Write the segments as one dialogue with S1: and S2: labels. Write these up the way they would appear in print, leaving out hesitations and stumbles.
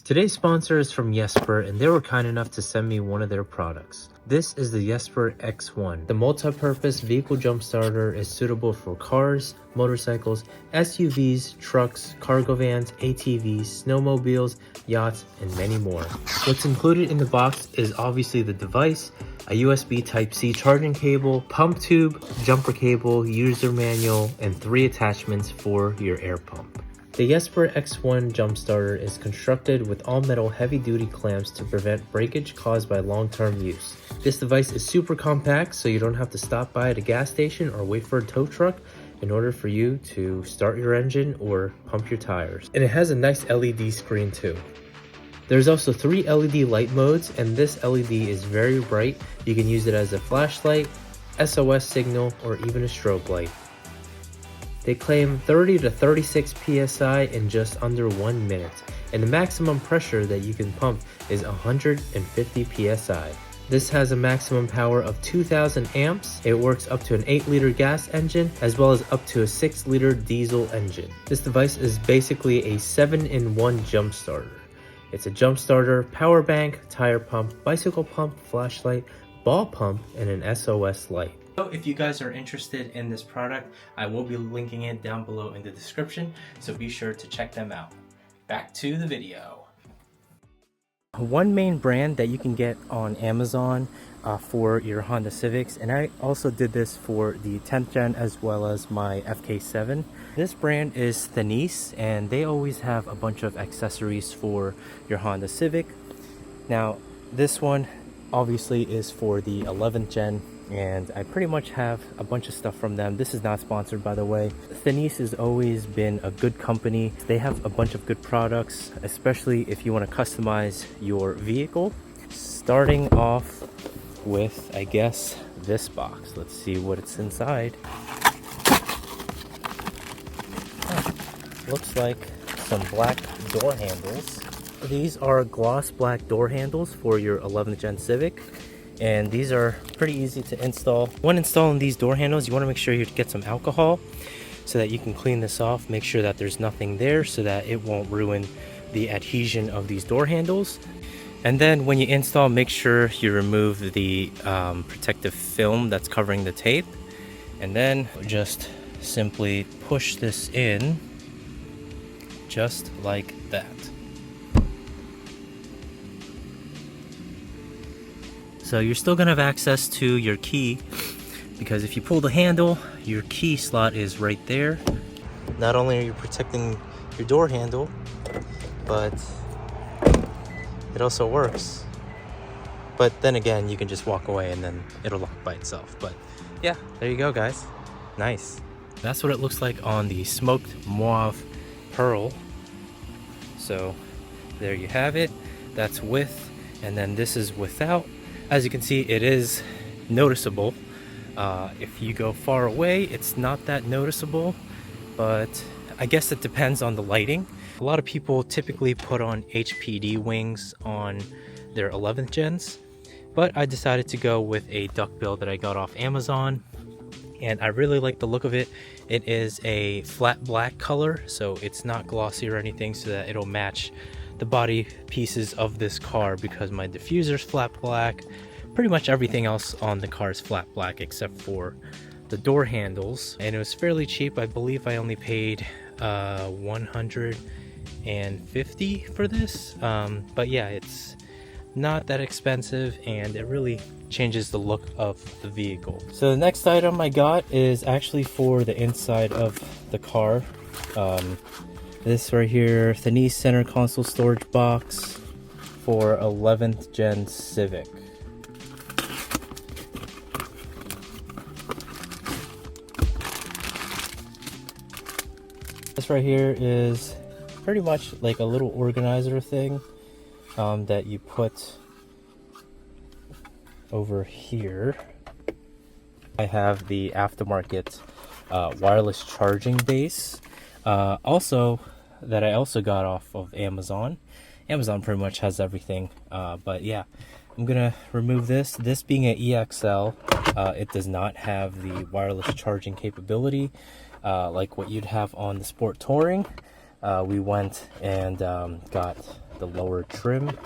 S1: Today's sponsor is from Yesper, and they were kind enough to send me one of their products. This is the Yesper X1. The multi-purpose vehicle jump starter is suitable for cars, motorcycles, SUVs, trucks, cargo vans, ATVs, snowmobiles, yachts, and many more. What's included in the box is obviously the device, a USB Type-C charging cable, pump tube, jumper cable, user manual, and 3 attachments for your air pump. The Yesper X1 jump starter is constructed with all-metal heavy-duty clamps to prevent breakage caused by long-term use. This device is super compact, so you don't have to stop by at a gas station or wait for a tow truck in order for you to start your engine or pump your tires. And it has a nice LED screen too. There's also 3 LED light modes, and this LED is very bright. You can use it as a flashlight, SOS signal, or even a strobe light. They claim 30 to 36 psi in just under 1 minute, and the maximum pressure that you can pump is 150 psi. This has a maximum power of 2000 amps. It works up to an 8-liter gas engine as well as up to a 6-liter diesel engine. This device is basically a 7-in-1 jump starter. It's a jump starter, power bank, tire pump, bicycle pump, flashlight, ball pump, and an SOS light. So if you guys are interested in this product, I will be linking it down below in the description, so be sure to check them out. Back to the video. One main brand that you can get on Amazon for your Honda Civics, and I also did this for the 10th gen as well as my FK7. This brand is Thenese, and they always have a bunch of accessories for your Honda Civic. Now this one obviously is for the 11th gen, and I pretty much have a bunch of stuff from them. This is not sponsored, by the way. Thenese has always been a good company. They have a bunch of good products, especially if you want to customize your vehicle. Starting off with, I guess, this box. Let's see what it's inside. Looks like some black door handles. These are gloss black door handles for your 11th gen Civic, and these are pretty easy to install. When installing these door handles, you want to make sure you get some alcohol so that you can clean this off. Make sure that there's nothing there so that it won't ruin the adhesion of these door handles. And then when you install, make sure you remove the protective film that's covering the tape, and then just simply push this in just like that. So you're still gonna have access to your key, because if you pull the handle, your key slot is right there. Not only are you protecting your door handle, but it also works. But then again, you can just walk away and then it'll lock by itself. But yeah, there you go, guys. Nice. That's what it looks like on the smoked mauve pearl. So there you have it. That's with, and then this is without. As you can see, it is noticeable. If you go far away, it's not that noticeable, but I guess it depends on the lighting. A lot of people typically put on HPD wings on their 11th gens, but I decided to go with a Duckbill that I got off Amazon, and I really like the look of it. It is a flat black color, so it's not glossy or anything, so that it'll match the body pieces of this car, because my diffuser's flat black. Pretty much everything else on the car is flat black except for the door handles, and it was fairly cheap. I believe I only paid $150 for this, but yeah, it's not that expensive and it really changes the look of the vehicle. So the next item I got is actually for the inside of the car. This right here, Thenese center console storage box for 11th gen Civic. This right here is pretty much like a little organizer thing that you put over here. I have the aftermarket wireless charging base. Also, that I also got off of Amazon. Amazon pretty much has everything, but yeah, I'm gonna remove this. This being an EXL, it does not have the wireless charging capability like what you'd have on the Sport Touring. We went and got the lower trim.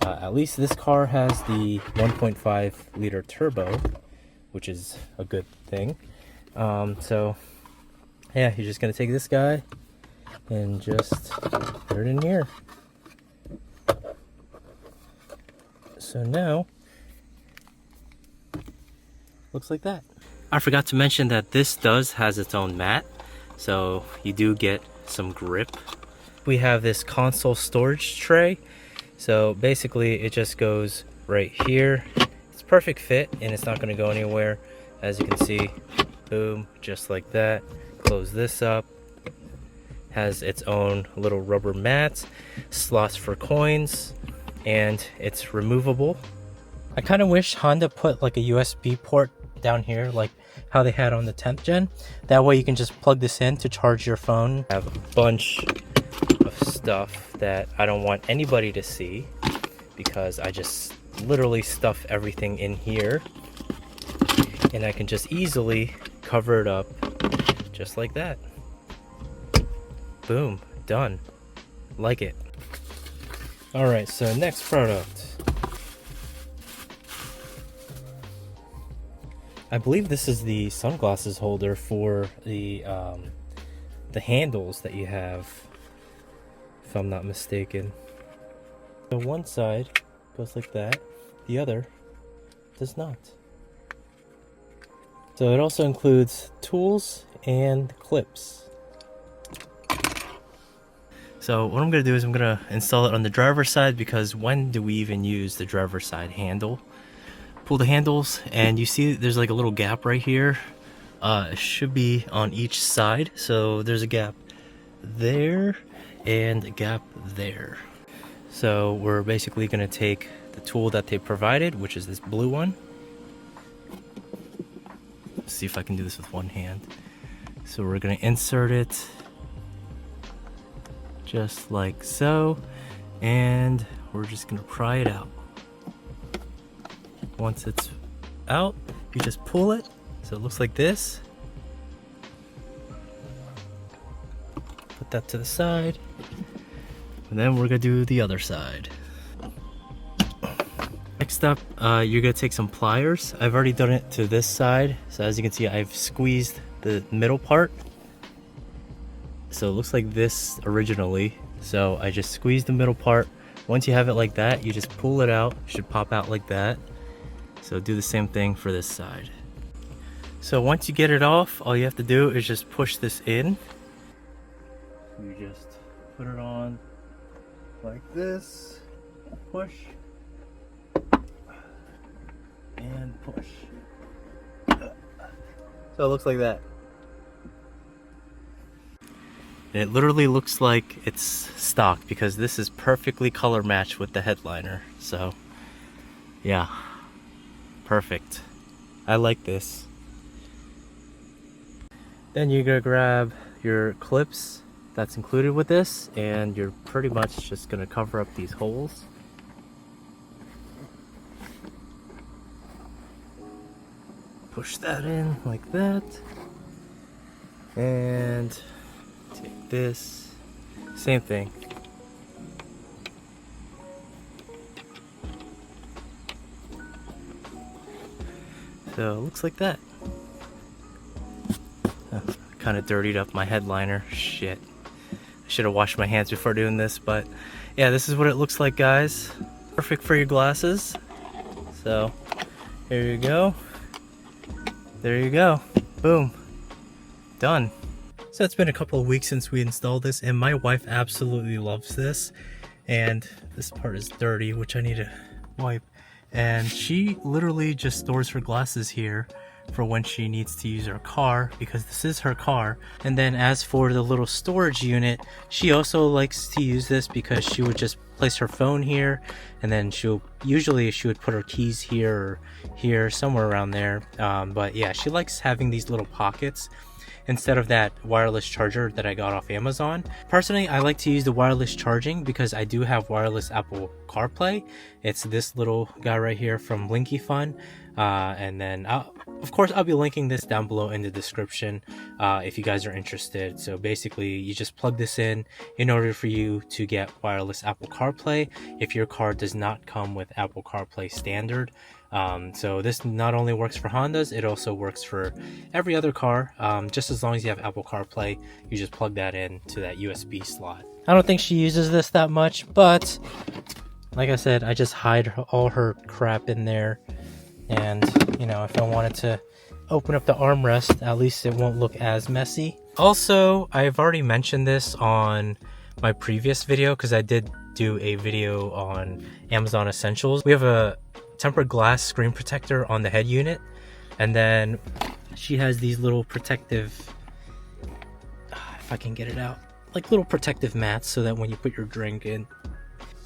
S1: At least this car has the 1.5 liter turbo, which is a good thing. So yeah, you're just gonna take this guy and just put it in here. So now, looks like that. I forgot to mention that this has its own mat, so you do get some grip. We have this console storage tray, so basically it just goes right here. It's perfect fit and it's not going to go anywhere. As you can see, boom, just like that. Close this up. Has its own little rubber mats, slots for coins, and it's removable. I kind of wish Honda put like a USB port down here like how they had on the 10th gen. That way you can just plug this in to charge your phone. I have a bunch of stuff that I don't want anybody to see because I just literally stuff everything in here, and I can just easily cover it up just like that. Boom, done. Like it. Alright, so next product. I believe this is the sunglasses holder for the handles that you have, if I'm not mistaken. So one side goes like that, the other does not. So it also includes tools and clips. So what I'm going to do is I'm going to install it on the driver's side, because when do we even use the driver's side handle? Pull the handles and you see there's like a little gap right here. It should be on each side. So there's a gap there and a gap there. So we're basically going to take the tool that they provided, which is this blue one. Let's see if I can do this with one hand. So we're going to insert it just like so, and we're just going to pry it out. Once it's out, you just pull it so it looks like this. Put that to the side, and then we're gonna do the other side. Next up, you're gonna take some pliers. I've already done it to this side, so as you can see, I've squeezed the middle part. So it looks like this originally. So I just squeezed the middle part. Once you have it like that, you just pull it out. It should pop out like that. So do the same thing for this side. So once you get it off, all you have to do is just push this in. You just put it on like this, push, and push. So it looks like that. And it literally looks like it's stock, because this is perfectly color matched with the headliner. So yeah, perfect. I like this. Then you're gonna grab your clips that's included with this, and you're pretty much just gonna cover up these holes. Push that in like that, and take this, same thing. So it looks like that. Kind of dirtied up my headliner. Shit. I should have washed my hands before doing this, but yeah, this is what it looks like, guys. Perfect for your glasses. So here you go. There you go. Boom. Done. So it's been a couple of weeks since we installed this, and my wife absolutely loves this. And this part is dirty, which I need to wipe. And she literally just stores her glasses here for when she needs to use her car, because this is her car. And then as for the little storage unit, she also likes to use this because she would just place her phone here, and then she would put her keys here or here, somewhere around there. But yeah, she likes having these little pockets instead of that wireless charger that I got off Amazon. Personally, I like to use the wireless charging because I do have wireless Apple CarPlay. It's this little guy right here from Linkifun. And then of course I'll be linking this down below in the description if you guys are interested. So basically you just plug this in order for you to get wireless Apple CarPlay if your car does not come with Apple CarPlay standard. So this not only works for Hondas, it also works for every other car. Just as long as you have Apple CarPlay, you just plug that in to that USB slot. I don't think she uses this that much, but like I said, I just hide all her crap in there. And, you know, if I wanted to open up the armrest, at least it won't look as messy. Also, I've already mentioned this on my previous video because I did do a video on Amazon Essentials. We have a tempered glass screen protector on the head unit, and then she has these little protective, if I can get it out, like little protective mats so that when you put your drink in.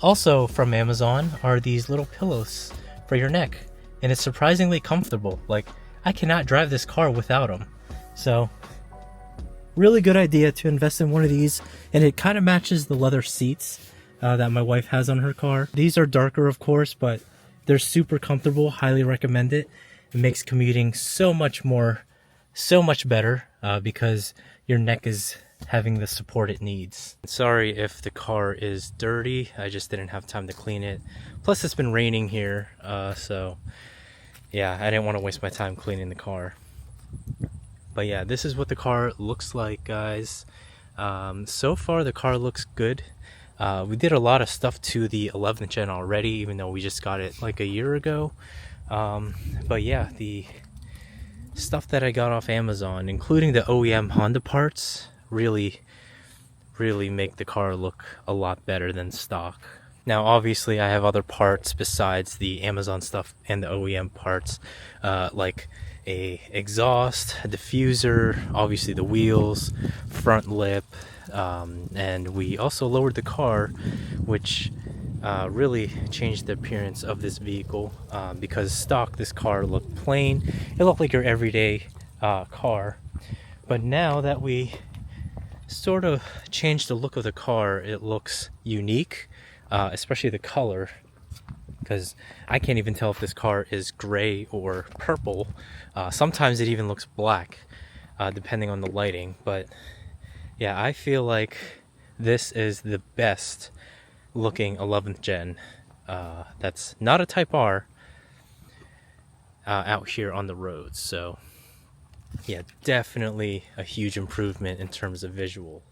S1: Also from Amazon are these little pillows for your neck, and it's surprisingly comfortable. Like, I cannot drive this car without them. So really good idea to invest in one of these, and it kind of matches the leather seats that my wife has on her car. These are darker, of course, but they're super comfortable. Highly recommend it. It makes commuting so much better because your neck is having the support it needs. Sorry if the car is dirty, I just didn't have time to clean it. Plus it's been raining here, so yeah, I didn't want to waste my time cleaning the car. But yeah, this is what the car looks like, guys. So far the car looks good. We did a lot of stuff to the 11th gen already, even though we just got it like a year ago. But yeah, the stuff that I got off Amazon, including the OEM Honda parts, really make the car look a lot better than stock. Now obviously I have other parts besides the Amazon stuff and the OEM parts, like a exhaust, a diffuser, obviously the wheels, front lip, and we also lowered the car, which really changed the appearance of this vehicle, because stock this car looked plain. It looked like your everyday car, but now that we sort of changed the look of the car, it looks unique, especially the color, because I can't even tell if this car is gray or purple. Sometimes it even looks black, depending on the lighting. But yeah, I feel like this is the best looking 11th gen that's not a Type R out here on the roads. So yeah, definitely a huge improvement in terms of visual.